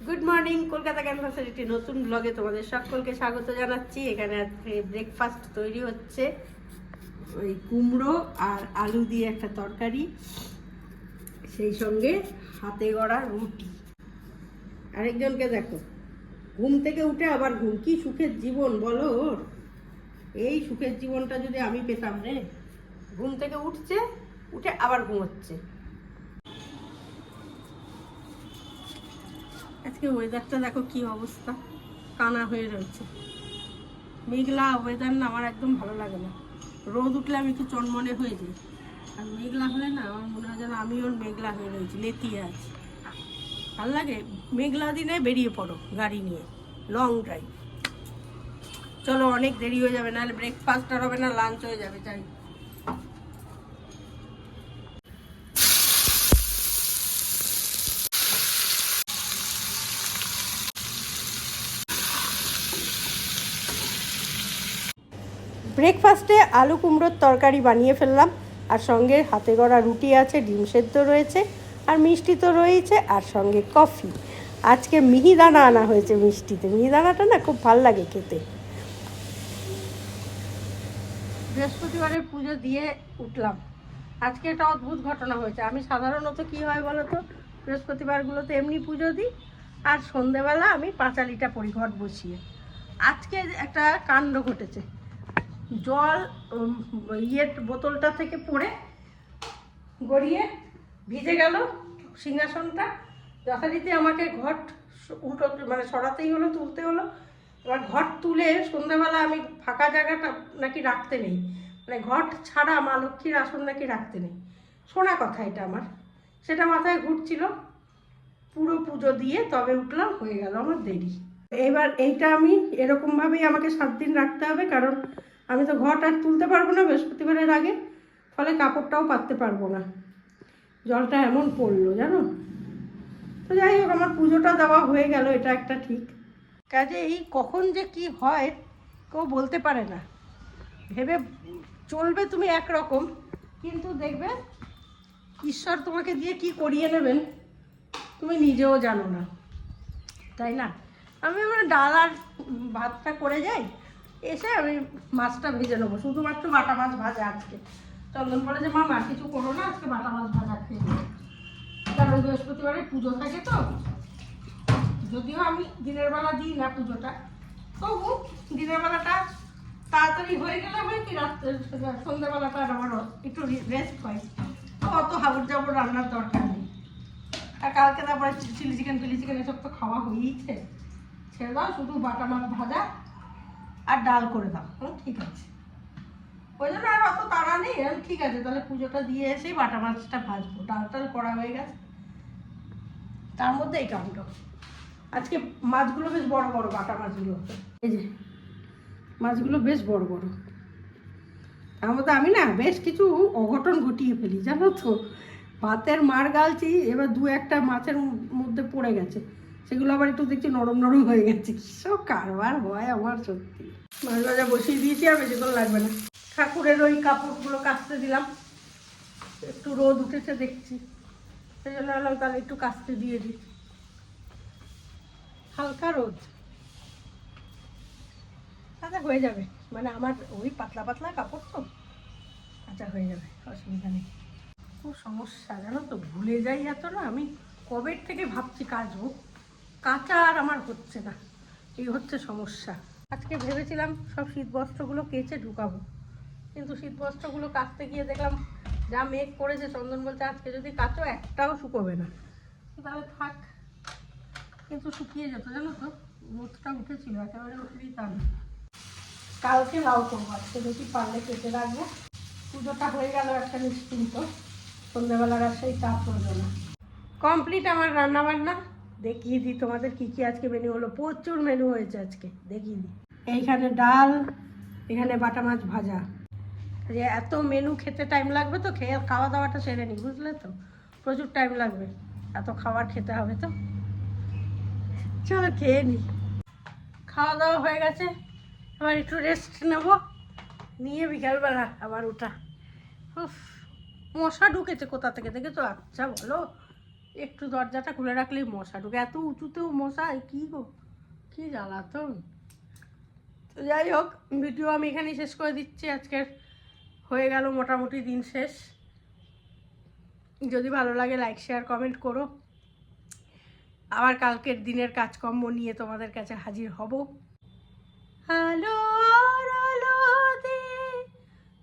Good morning, Kolkata ক্যানভাসের একটি নতুন ব্লগে তোমাদের সকলকে স্বাগত জানাচ্ছি। এখানে আজকে ব্রেকফাস্ট তৈরি হচ্ছে, ওই কুমড়ো আর আলু দিয়ে একটা তরকারি, সেই সঙ্গে হাতে গড়া রুটি। আরেকজনকে দেখো, ঘুম থেকে উঠে আবার ঘুম। কি সুখের জীবন বলো ওর। এই সুখের জীবনটা যদি আমি পেতাম রে। ঘুম থেকে উঠছে, উঠে আবার ঘুমোচ্ছে। আজকে ওয়েদারটা দেখো কি অবস্থা, কানা হয়ে রয়েছে। মেঘলা ওয়েদার না আমার একদম ভালো লাগে না। রোদ উঠলে আমি একটু চনমনে হয়ে যাই, আর মেঘলা হলে না আমার মনে হয় যেন আমি ওর মেঘলা হয়ে রয়েছি, লেতিয়ে আছি। ভালো লাগে। মেঘলা দিনে বেরিয়ে পড়ো গাড়ি নিয়ে, লং ড্রাইভ। চলো, অনেক দেরি হয়ে যাবে, নাহলে ব্রেকফাস্ট আর হবে না, লাঞ্চ হয়ে যাবে। যাই। ব্রেকফাস্টে আলু কুমড়োর তরকারি বানিয়ে ফেললাম, আর সঙ্গে হাতে গড়া রুটি আছে, ডিম সেদ্ধ রয়েছে, আর মিষ্টি তো রয়েছে, আর সঙ্গে কফি। আজকে মিহিদানা আনা হয়েছে মিষ্টিতে। মিহিদানাটা না খুব ভাল লাগে খেতে। বৃহস্পতিবারের পুজো দিয়ে উঠলাম। আজকে একটা অদ্ভুত ঘটনা হয়েছে। আমি সাধারণত কি হয় বলো তো, বৃহস্পতিবারগুলোতে এমনি পুজো দিই, আর সন্ধেবেলা আমি পাঁচালিটা পড়ি ঘট বসিয়ে। আজকে একটা কাণ্ড ঘটেছে। জল বোতলটা থেকে পড়ে গড়িয়ে ভিজে গেল সিংহাসনটা। যথারীতি আমাকে ঘট উল্টো মানে সরাতেই হলো, তুলতে হলো। এবার ঘট তুলে সন্ধ্যাবেলা আমি ফাঁকা জায়গাটা নাকি রাখতে নেই, মানে ঘট ছাড়া মা লক্ষ্মীর আসন নাকি রাখতে নেই। শোনা কথা এটা আমার, সেটা মাথায় ঘুরছিল। পুরো পুজো দিয়ে তবে উঠলাম, হয়ে গেল আমার দেরি। এবার এইটা আমি এরকমভাবেই আমাকে 7 দিন রাখতে হবে, কারণ আমি তো ঘট আর তুলতে পারবো না বৃহস্পতিবারের আগে, ফলে কাপড়টাও পাততে পারবো না। জলটা এমন পড়লো জানো। তো যাই হোক, আমার পুজোটা দেওয়া হয়ে গেল, এটা একটা ঠিক। কাজে এই কখন যে কি হয় কেউ বলতে পারে না। ভেবে চলবে তুমি একরকম, কিন্তু দেখবে ঈশ্বর তোমাকে দিয়ে কি করিয়ে নেবেন তুমি নিজেও জানো না, তাই না? আমি এবার ডাল আর ভাতটা করে যাই, এসে আমি মাছটা ভেজে নেবো, শুধুমাত্র বাটা মাছ ভাজা আজকে। চন্দন বলে যে মা কিছু করো না, আজকে বাটা মাছ ভাজা খেয়ে নেবো, কারণ বৃহস্পতিবারে পুজো থাকে তো। যদিও আমি দিনের বেলা দিই না পুজোটা, তবু দিনের বেলাটা তাড়াতাড়ি হয়ে গেলে হয় কি, রাত্রে সন্ধ্যাবেলাটা আমার একটু রেস্ট হয়, তো অত হাবুর জাবুর রান্নার দরকার নেই। আর কালকে তারপরে চিলি চিকেন এসব তো খাওয়া হয়েইছে, ছেড়ে দাও, শুধু বাটা মাছ ভাজা আর ডাল করে দাও। ঠিক আছে, ওই জন্য আর অত তাড়া নেই। ঠিক আছে, তাহলে পুজোটা দিয়ে এসেই বাটা মাছটা ভাজবো। ডাল টাল করা হয়ে গেছে, তার মধ্যে এই কাণ্ড। আজকে মাছগুলো বেশ বড় বড়, বাটা মাছগুলো। এই যে মাছগুলো বেশ বড় বড়। তার মধ্যে আমি না বেশ কিছু অঘটন ঘটিয়ে ফেলি জানো তো। ভাতের মার গালছি, এবার 2-1টা মাছের মধ্যে পড়ে গেছে, সেগুলো আবার একটু দেখছি নরম নরম হয়ে গেছে। সব কারবার হয় আমার সত্যি। মাছ ভাজা বসিয়ে দিয়েছি, আর বেশিক্ষণ লাগবে না। ঠাকুরের ওই কাপড়গুলো কাচতে দিলাম, একটু রোদ উঠেছে দেখছি, সেই জন্য বললাম তাহলে একটু কাচতে দিয়ে দিই। হালকা রোদ, আচ্ছা হয়ে যাবে, মানে আমার ওই পাতলা পাতলা কাপড় তো, আচ্ছা হয়ে যাবে, অসুবিধা নেই। খুব সমস্যা জানো তো, ভুলে যাই এত না। আমি কবে থেকে ভাবছি কাচবো, কাচা আর আমার হচ্ছে না, এই হচ্ছে সমস্যা। আজকে ভেবেছিলাম সব শীতবস্ত্রগুলো কেচে ঢুকাবো, কিন্তু শীতবস্ত্রগুলো কাচতে গিয়ে দেখলাম যা মেঘ করেছে, চন্দন বলছে আজকে যদি কাচো একটাও শুকোবে না। তাহলে থাক, কিন্তু শুকিয়ে যেত জানো তো, রোদটা উঠেছিল, একেবারে উঠলেই তা না। কালকে লাউ করবো, আজকে দেখি পারলে কেটে রাখবো। পুজোটা হয়ে গেল একটা নিশ্চিন্ত, সন্ধ্যাবেলার আর সেই চাপ পড়বে না। কমপ্লিট আমার রান্না বান্না। দেখিয়ে দিই তোমাদের কি কি আজকে মেনু হলো। প্রচুর মেনু হয়েছে আজকে, দেখিয়ে দিই। এইখানে ডাল, এখানে বাটা মাছ ভাজা। যে এত মেনু খেতে টাইম লাগবে তো, খাওয়া দাওয়াটা সেরে নিই, বুঝলে তো, প্রচুর টাইম লাগবে, এত খাবার খেতে হবে তো। চলো খেয়ে নিই। খাওয়া দাওয়া হয়ে গেছে, আবার একটু রেস্ট নেব, নিয়ে বিকালবেলা আবার ওটা। মশা ঢুকেছে কোথা থেকে দেখেছো? আচ্ছা বলো, একটু দরজাটা খুলে রাখলেই মশা ঢুকে, এত উঁচুতেও মশা, কি গো কি জ্বালাতন। তো যাই হোক, ভিডিও আমি এখানেই শেষ করে দিচ্ছি। আজকের হয়ে গেল মোটামুটি দিন শেষ। যদি ভালো লাগে লাইক শেয়ার কমেন্ট করো। আবার কালকের দিনের কাজকর্ম নিয়ে তোমাদের কাছে হাজির হব। আলো আর আলো দিয়ে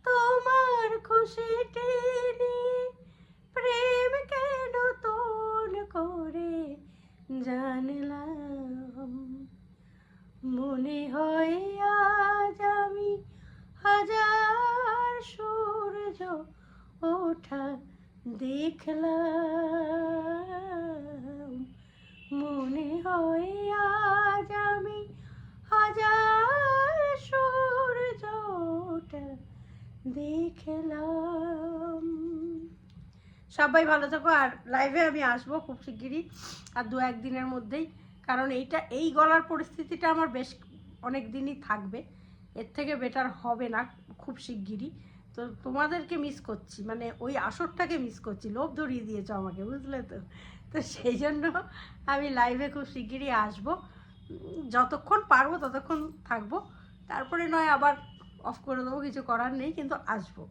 তোমার খুশিটি নিয়ে প্রেম কেন তোল করে জানলাম। মনে হয় আজ আমি হাজার সূর্য ওঠা দেখলাম। মনে হয় আজ আমি হাজার সূর্য ওঠা দেখলাম। সবাই ভালো থাকো। আর লাইভে আমি আসবো খুব শিগগিরই, আর 2-1 দিনের মধ্যেই, কারণ এই গলার পরিস্থিতিটা আমার বেশ অনেক দিনই থাকবে, এর থেকে বেটার হবে না খুব শিগগিরই। তো তোমাদেরকে মিস করছি, মানে ওই আসরটাকে মিস করছি, লোভ ধরিয়ে দিয়েছো আমাকে, বুঝলে তো। তো সেই জন্য আমি লাইভে খুব শিগগিরই আসবো, যতক্ষণ পারবো ততক্ষণ থাকবো, তারপরে নয় আবার অফ করে দেবো, কিছু করার নেই, কিন্তু আসবো।